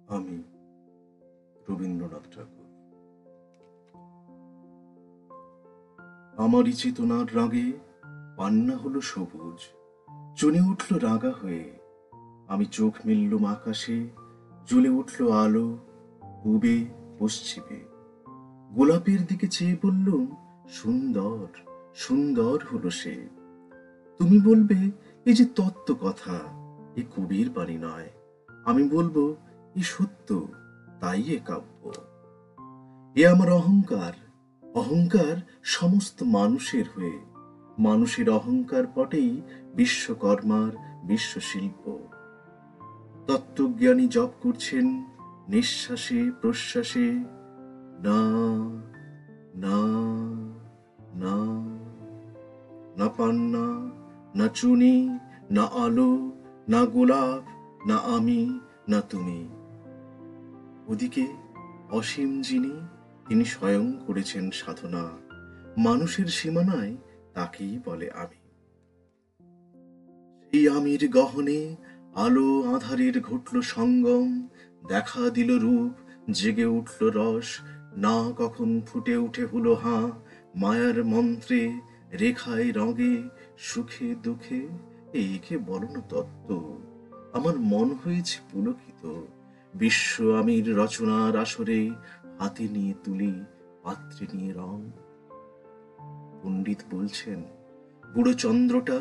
আমি রবীন্দ্রনাথ ঠাকুর। আমারই চেতনার রাগে পান্না হলো সবুজ, চনে উঠল রাগা হয়ে। আমি চোখ মেললুম আকাশে, জ্বলে উঠল আলো পূবে পশ্চিমে। গোলাপের দিকে চেয়ে বললুম, সুন্দর সুন্দর হলো সে। তুমি বলবে, এ যে তত্ত্ব কথা, এ কবির বাণী নয়। আমি বলবো, এ সত্য, তাই এ কাব্য। এ আমার অহংকার, অহংকার সমস্ত মানুষের হয়ে। মানুষের অহংকার পটেই বিশ্বকর্মার বিশ্বশিল্প। তত্ত্বজ্ঞানী জপ করছেন নিঃশ্বাসে প্রশ্বাসে, না না না। না পান্না, না চুনি, না আলো, না গোলাপ, না আমি, না তুমি। ওদিকে অসীম যিনি, তিনি স্বয়ং করেছেন সাধনা। মানুষের সীমানায় তাকেই বলে আমি। সেই আমির গহনে আলো আঁধারের ঘটল সঙ্গম। দেখা দিল রূপ, জেগে উঠল রস। না কখন ফুটে উঠে হলো হাঁ, মায়ার মন্ত্রে, রেখায় রঙে, সুখে দুঃখে। একে বলো না তত্ত্ব। আমার মন হয়েছে পুলকিত। বিশ্ব আমির রচনার আসরে হাতে নিয়ে তুলি, পাত্রে নিয়ে রং। পণ্ডিত বলছেন, বুড়ো চন্দ্রটা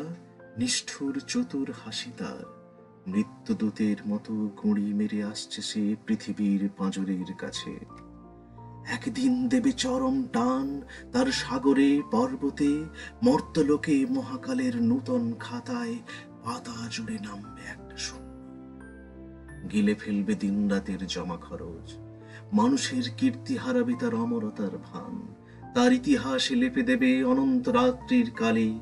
নিষ্ঠুর চতুর হাসি তার। মৃত্যুদূতের মতো গুঁড়ি মেরে আসছে সে পৃথিবীর পাঁজরের কাছে। একদিন দেবে চরম টান তার সাগরে পর্বতে, মর্তলোকে মহাকালের নূতন খাতায় পাতা জুড়ে নামবে একটা শূন্য। গিলে ফেলবে দিন রাতের জমা খরচ। মানুষের কীর্তি হারাবে তার অমরতার ভান। তার ইতিহাসে লেপে দেবে অনন্ত রাত্রির কালি।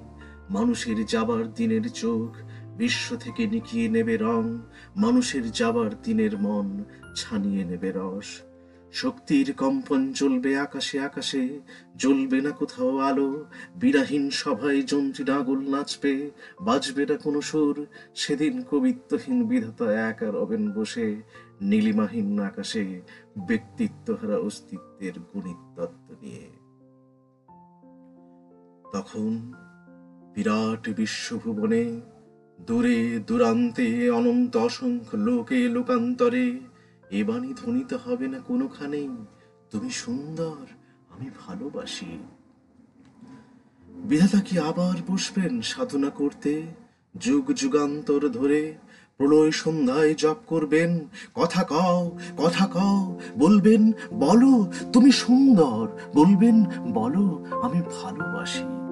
মানুষের যাবার দিনের চোখ বিশ্ব থেকে নিকিয়ে নেবে রং। মানুষের যাবার দিনের মন ছানিয়ে নেবে রস। শক্তির কম্পন চলবে আকাশে আকাশে, জ্বলবে না কোথাও আলো। বিরাহীন সভায় যন্ত্রী ডাগল নাচবে, বাজবে না কোনো সুর। সেদিন কবিত্বহীন বিধাতা একা রবেন বসে, নীলিমাহীন আকাশে ব্যক্তিত্বহারা অস্তিত্বের গণিত তত্ত্ব নিয়ে। তখন বিরাট বিশ্বভুবনে, দূরে দূরান্তে, অনন্ত অসংখ্য লোকে লোকান্তরে এ বাণী ধ্বনিত হবে না কোনোখানেই, তুমি সুন্দর, আমি ভালোবাসি। বিধাতা কি আবার বসবেন সাধনা করতে? যুগ যুগান্তর ধরে প্রলয় সন্ধ্যায় জপ করবেন, কথা কও কথা কও, বলবেন বলো তুমি সুন্দর, বলবেন বলো আমি ভালোবাসি।